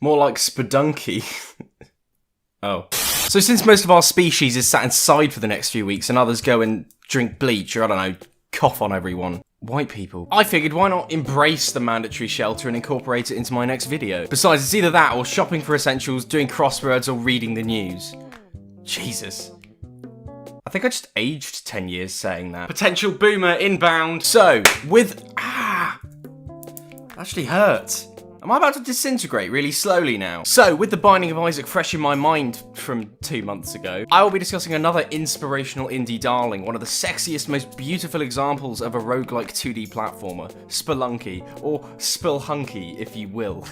More like Spelunky. Oh. So since most of our species is sat inside for the next few weeks and others go and drink bleach or, I don't know, cough on everyone, white people, I figured why not embrace the mandatory shelter and incorporate it into my next video. Besides, it's either that or shopping for essentials, doing crosswords or reading the news. Jesus. I think I just aged 10 years saying that. Potential boomer inbound. So, with... actually hurts. Am I about to disintegrate really slowly now? So, with The Binding of Isaac fresh in my mind from 2 months ago, I will be discussing another inspirational indie darling, one of the sexiest, most beautiful examples of a roguelike 2D platformer, Spelunky, or Spelunky, if you will.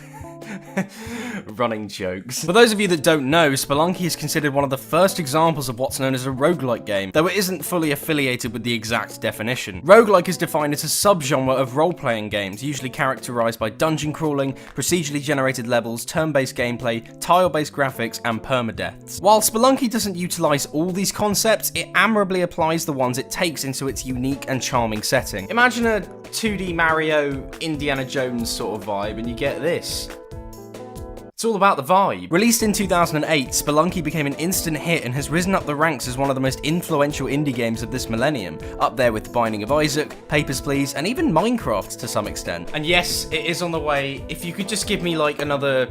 Running jokes. For those of you that don't know, Spelunky is considered one of the first examples of what's known as a roguelike game, though it isn't fully affiliated with the exact definition. Roguelike is defined as a subgenre of role-playing games, usually characterized by dungeon crawling, procedurally generated levels, turn-based gameplay, tile-based graphics, and permadeaths. While Spelunky doesn't utilize all these concepts, it admirably applies the ones it takes into its unique and charming setting. Imagine a 2D Mario, Indiana Jones sort of vibe, and you get this. It's all about the vibe. Released in 2008, Spelunky became an instant hit and has risen up the ranks as one of the most influential indie games of this millennium, up there with Binding of Isaac, Papers, Please, and even Minecraft to some extent. And yes, it is on the way. If you could just give me like another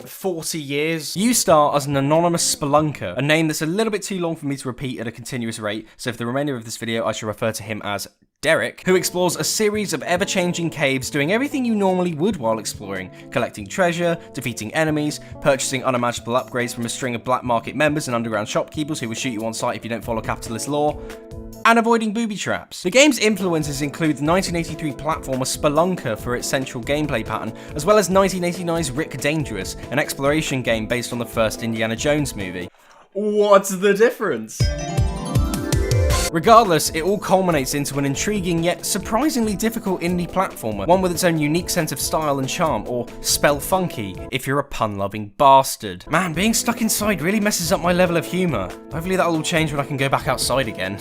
40 years. You start as an anonymous spelunker, a name that's a little bit too long for me to repeat at a continuous rate, so for the remainder of this video I shall refer to him as Derek, who explores a series of ever-changing caves doing everything you normally would while exploring, collecting treasure, defeating enemies, purchasing unimaginable upgrades from a string of black market members and underground shopkeepers who will shoot you on sight if you don't follow capitalist law, and avoiding booby traps. The game's influences include the 1983 platformer Spelunker for its central gameplay pattern, as well as 1989's Rick Dangerous, an exploration game based on the first Indiana Jones movie. What's the difference? Regardless, it all culminates into an intriguing yet surprisingly difficult indie platformer, one with its own unique sense of style and charm, or spell-funky, if you're a pun-loving bastard. Man, being stuck inside really messes up my level of humour. Hopefully that'll all change when I can go back outside again.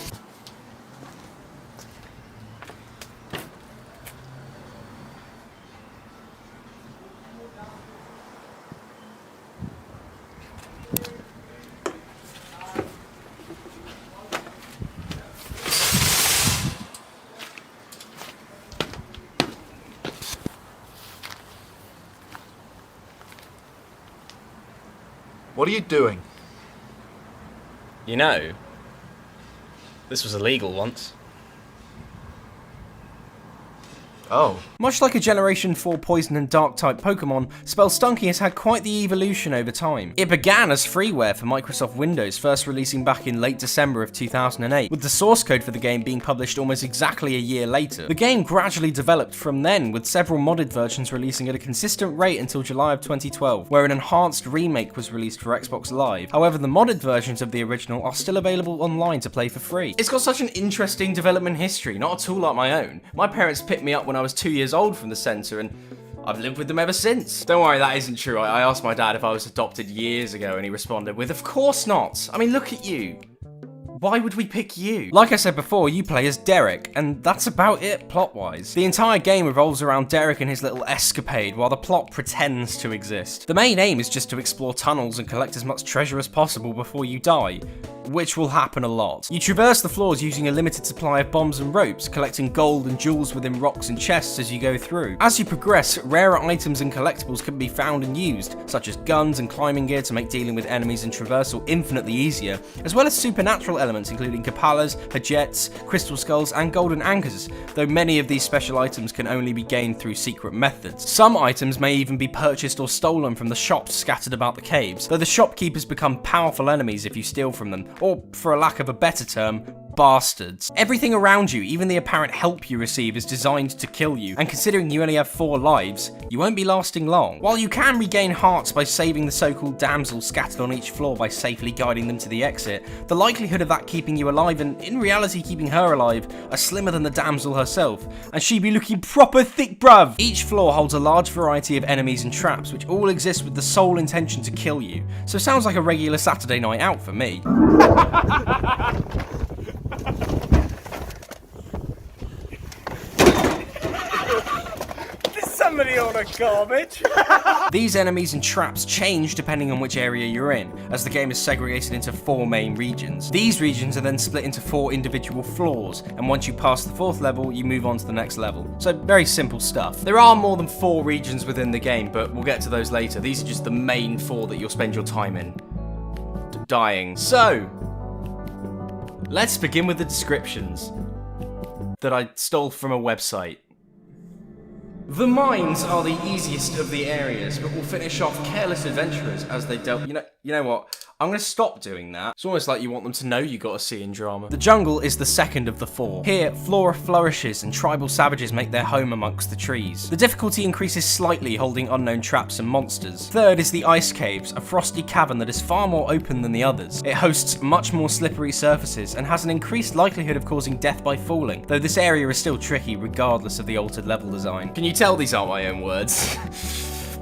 What are you doing? You know, this was illegal once. Oh. Much like a Generation 4 Poison and Dark-type Pokemon, Spelunky has had quite the evolution over time. It began as freeware for Microsoft Windows, first releasing back in late December of 2008, with the source code for the game being published almost exactly a year later. The game gradually developed from then, with several modded versions releasing at a consistent rate until July of 2012, where an enhanced remake was released for Xbox Live. However, the modded versions of the original are still available online to play for free. It's got such an interesting development history, not at all like my own. My parents picked me up when I was 2 years old from the centre, and I've lived with them ever since. Don't worry, that isn't true. I asked my dad if I was adopted years ago, and he responded with, "Of course not. I mean, look at you. Why would we pick you?" Like I said before, you play as Derek, and that's about it plot-wise. The entire game revolves around Derek and his little escapade, while the plot pretends to exist. The main aim is just to explore tunnels and collect as much treasure as possible before you die, which will happen a lot. You traverse the floors using a limited supply of bombs and ropes, collecting gold and jewels within rocks and chests as you go through. As you progress, rarer items and collectibles can be found and used, such as guns and climbing gear to make dealing with enemies and traversal infinitely easier, as well as supernatural elements including Kapalas, Hajets, crystal skulls, and golden anchors, though many of these special items can only be gained through secret methods. Some items may even be purchased or stolen from the shops scattered about the caves, though the shopkeepers become powerful enemies if you steal from them, or, for a lack of a better term, bastards. Everything around you, even the apparent help you receive, is designed to kill you, and considering you only have 4 lives, you won't be lasting long. While you can regain hearts by saving the so-called damsels scattered on each floor by safely guiding them to the exit, the likelihood of that keeping you alive, and in reality keeping her alive, are slimmer than the damsel herself, and she be looking proper thick, bruv! Each floor holds a large variety of enemies and traps, which all exist with the sole intention to kill you, so sounds like a regular Saturday night out for me. Somebody order garbage! These enemies and traps change depending on which area you're in, as the game is segregated into 4 main regions. These regions are then split into 4 individual floors, and once you pass the 4th level, you move on to the next level. So very simple stuff. There are more than 4 regions within the game, but we'll get to those later. These are just the main 4 that you'll spend your time in. Dying. So, let's begin with the descriptions that I stole from a website. The mines are the easiest of the areas, but will finish off careless adventurers as they dealt. You know what? I'm gonna stop doing that. It's almost like you want them to know you got a C in drama. The jungle is the second of the 4. Here, flora flourishes and tribal savages make their home amongst the trees. The difficulty increases slightly, holding unknown traps and monsters. Third is the ice caves, a frosty cavern that is far more open than the others. It hosts much more slippery surfaces and has an increased likelihood of causing death by falling, though this area is still tricky regardless of the altered level design. Can you tell these aren't my own words?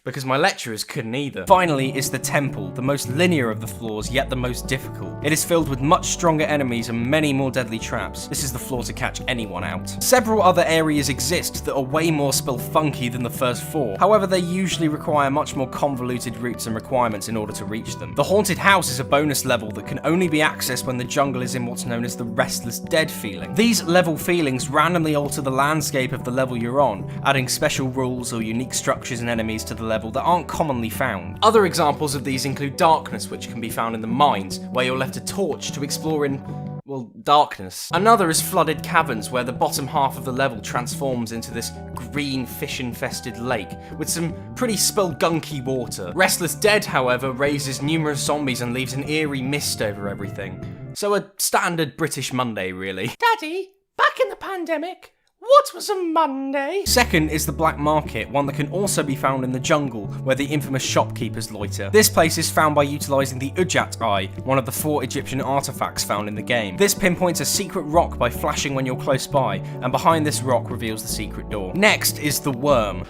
Because my lecturers couldn't either. Finally is the temple, the most linear of the floors, yet the most difficult. It is filled with much stronger enemies and many more deadly traps. This is the floor to catch anyone out. Several other areas exist that are way more spelunky than the first 4. However, they usually require much more convoluted routes and requirements in order to reach them. The haunted house is a bonus level that can only be accessed when the jungle is in what's known as the restless dead feeling. These level feelings randomly alter the landscape of the level you're on, adding special rules or unique structures and enemies to the level that aren't commonly found. Other examples of these include darkness, which can be found in the mines, where you're left a torch to explore in, well, darkness. Another is flooded caverns, where the bottom half of the level transforms into this green fish-infested lake, with some pretty spelunky water. Restless Dead, however, raises numerous zombies and leaves an eerie mist over everything. So a standard British Monday, really. Daddy, back in the pandemic, what was a Monday? Second is the Black Market, one that can also be found in the jungle, where the infamous shopkeepers loiter. This place is found by utilising the Ujat Eye, one of the 4 Egyptian artifacts found in the game. This pinpoints a secret rock by flashing when you're close by, and behind this rock reveals the secret door. Next is the Worm.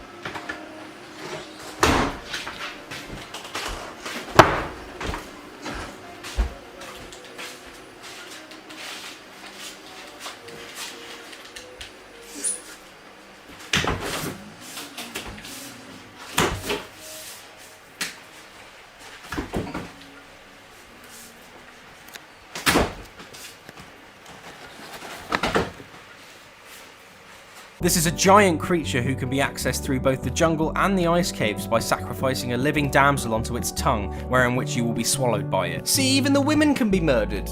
This is a giant creature who can be accessed through both the jungle and the ice caves by sacrificing a living damsel onto its tongue, wherein which you will be swallowed by it. See, even the women can be murdered.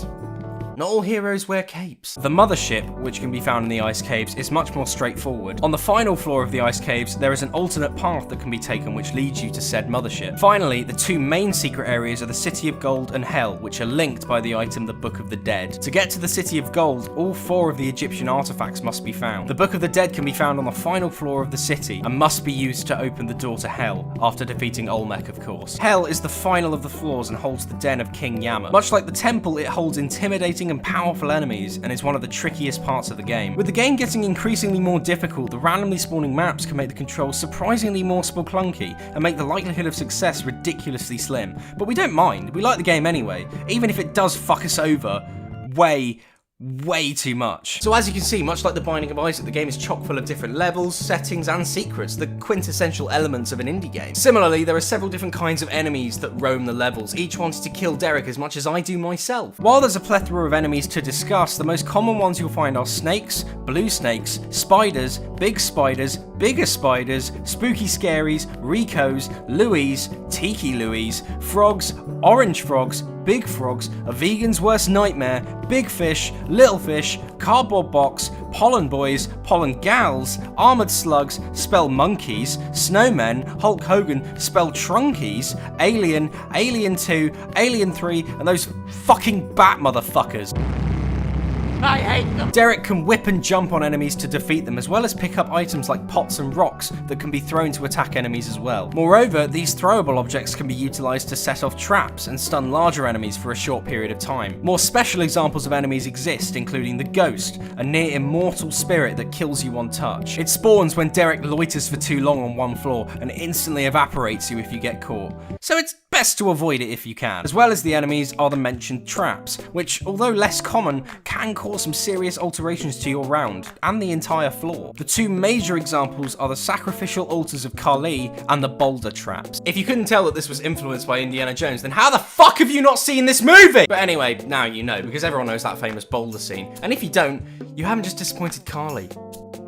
Not all heroes wear capes. The mothership, which can be found in the ice caves, is much more straightforward. On the final floor of the ice caves, there is an alternate path that can be taken which leads you to said mothership. Finally, the 2 main secret areas are the City of Gold and Hell, which are linked by the item the Book of the Dead. To get to the City of Gold, all 4 of the Egyptian artifacts must be found. The Book of the Dead can be found on the final floor of the city, and must be used to open the door to Hell, after defeating Olmec, of course. Hell is the final of the floors and holds the den of King Yama. Much like the temple, it holds intimidating and powerful enemies, and is one of the trickiest parts of the game. With the game getting increasingly more difficult, the randomly spawning maps can make the controls surprisingly more spelunky, and make the likelihood of success ridiculously slim. But we don't mind, we like the game anyway, even if it does fuck us over way too much. So as you can see, much like The Binding of Isaac, the game is chock full of different levels, settings, and secrets, the quintessential elements of an indie game. Similarly, there are several different kinds of enemies that roam the levels, each wanting to kill Derek as much as I do myself. While there's a plethora of enemies to discuss, the most common ones you'll find are snakes, blue snakes, spiders, bigger spiders, spooky scaries, Ricos, Louis, Tiki Louis, frogs, orange frogs, big frogs, a vegan's worst nightmare, big fish, little fish, cardboard box, pollen boys, pollen gals, armored slugs, spell monkeys, snowmen, Hulk Hogan, spell trunkies, alien, alien 2, alien 3, and those fucking bat motherfuckers. I hate them. Derek can whip and jump on enemies to defeat them, as well as pick up items like pots and rocks that can be thrown to attack enemies as well. Moreover, these throwable objects can be utilised to set off traps and stun larger enemies for a short period of time. More special examples of enemies exist, including the Ghost, a near immortal spirit that kills you on touch. It spawns when Derek loiters for too long on one floor and instantly evaporates you if you get caught. So it's best to avoid it if you can. As well as the enemies are the mentioned traps, which, although less common, can cause cause some serious alterations to your round and the entire floor. The two major examples are the sacrificial altars of Kali and the boulder traps. If you couldn't tell that this was influenced by Indiana Jones, then how the fuck have you not seen this movie? But anyway, now you know, because everyone knows that famous boulder scene. And if you don't, you haven't just disappointed Kali.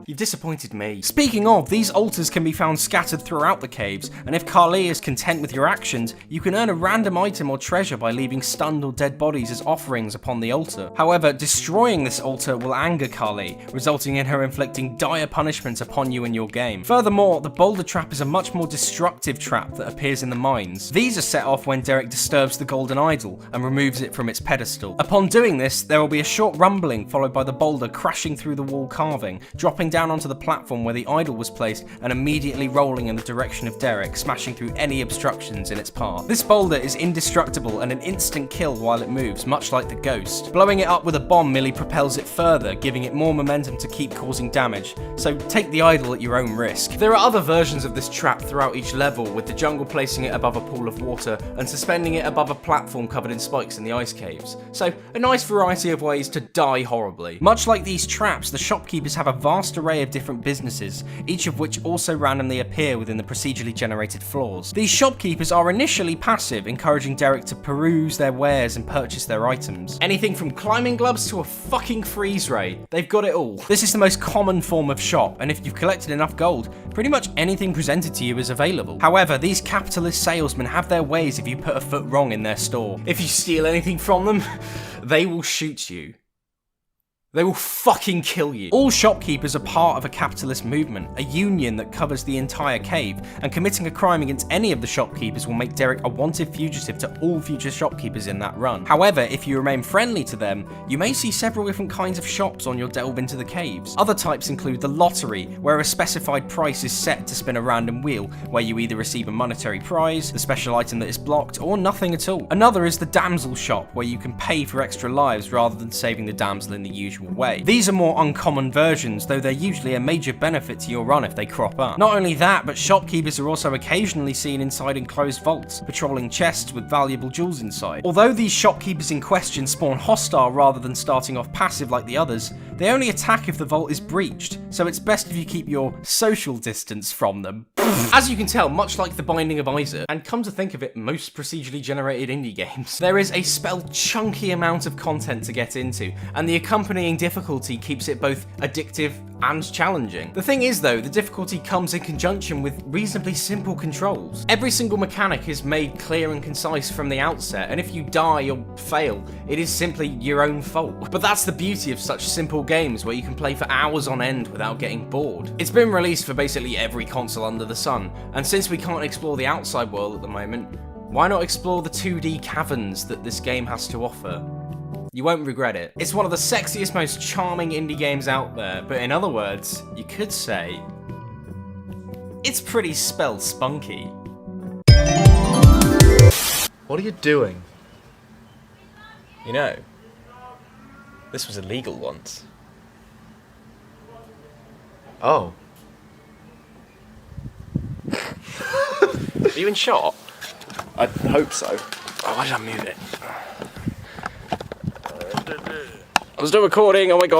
You've disappointed me. Speaking of, these altars can be found scattered throughout the caves, and if Kali is content with your actions, you can earn a random item or treasure by leaving stunned or dead bodies as offerings upon the altar. However, destroying this altar will anger Kali, resulting in her inflicting dire punishments upon you in your game. Furthermore, the boulder trap is a much more destructive trap that appears in the mines. These are set off when Derek disturbs the golden idol and removes it from its pedestal. Upon doing this, there will be a short rumbling followed by the boulder crashing through the wall carving, dropping down onto the platform where the idol was placed and immediately rolling in the direction of Derek, smashing through any obstructions in its path. This boulder is indestructible and an instant kill while it moves, much like the ghost. Blowing it up with a bomb merely propels it further, giving it more momentum to keep causing damage, so take the idol at your own risk. There are other versions of this trap throughout each level, with the jungle placing it above a pool of water and suspending it above a platform covered in spikes in the ice caves. So, a nice variety of ways to die horribly. Much like these traps, the shopkeepers have a vast array of different businesses, each of which also randomly appear within the procedurally generated floors. These shopkeepers are initially passive, encouraging Derek to peruse their wares and purchase their items. Anything from climbing gloves to a fucking freeze ray, they've got it all. This is the most common form of shop, and if you've collected enough gold, pretty much anything presented to you is available. However, these capitalist salesmen have their ways if you put a foot wrong in their store. If you steal anything from them, they will shoot you. They will fucking kill you. All shopkeepers are part of a capitalist movement, a union that covers the entire cave, and committing a crime against any of the shopkeepers will make Derek a wanted fugitive to all future shopkeepers in that run. However, if you remain friendly to them, you may see several different kinds of shops on your delve into the caves. Other types include the lottery, where a specified price is set to spin a random wheel, where you either receive a monetary prize, the special item that is blocked, or nothing at all. Another is the damsel shop, where you can pay for extra lives rather than saving the damsel in the usual way. These are more uncommon versions, though they're usually a major benefit to your run if they crop up. Not only that, but shopkeepers are also occasionally seen inside enclosed vaults, patrolling chests with valuable jewels inside. Although these shopkeepers in question spawn hostile rather than starting off passive like the others, they only attack if the vault is breached, so it's best if you keep your social distance from them. As you can tell, much like The Binding of Isaac, and come to think of it, most procedurally generated indie games, there is a spell-chunky amount of content to get into, and the accompanying difficulty keeps it both addictive and challenging. The thing is though, the difficulty comes in conjunction with reasonably simple controls. Every single mechanic is made clear and concise from the outset, and if you die or fail, it is simply your own fault. But that's the beauty of such simple games where you can play for hours on end without getting bored. It's been released for basically every console under the sun, and since we can't explore the outside world at the moment, why not explore the 2D caverns that this game has to offer? You won't regret it. It's one of the sexiest, most charming indie games out there, but in other words, you could say, it's pretty spunky. What are you doing? You know, this was illegal once. Oh. Are you in shot? I hope so. Oh, why did I mute it? I'm still recording, oh my god.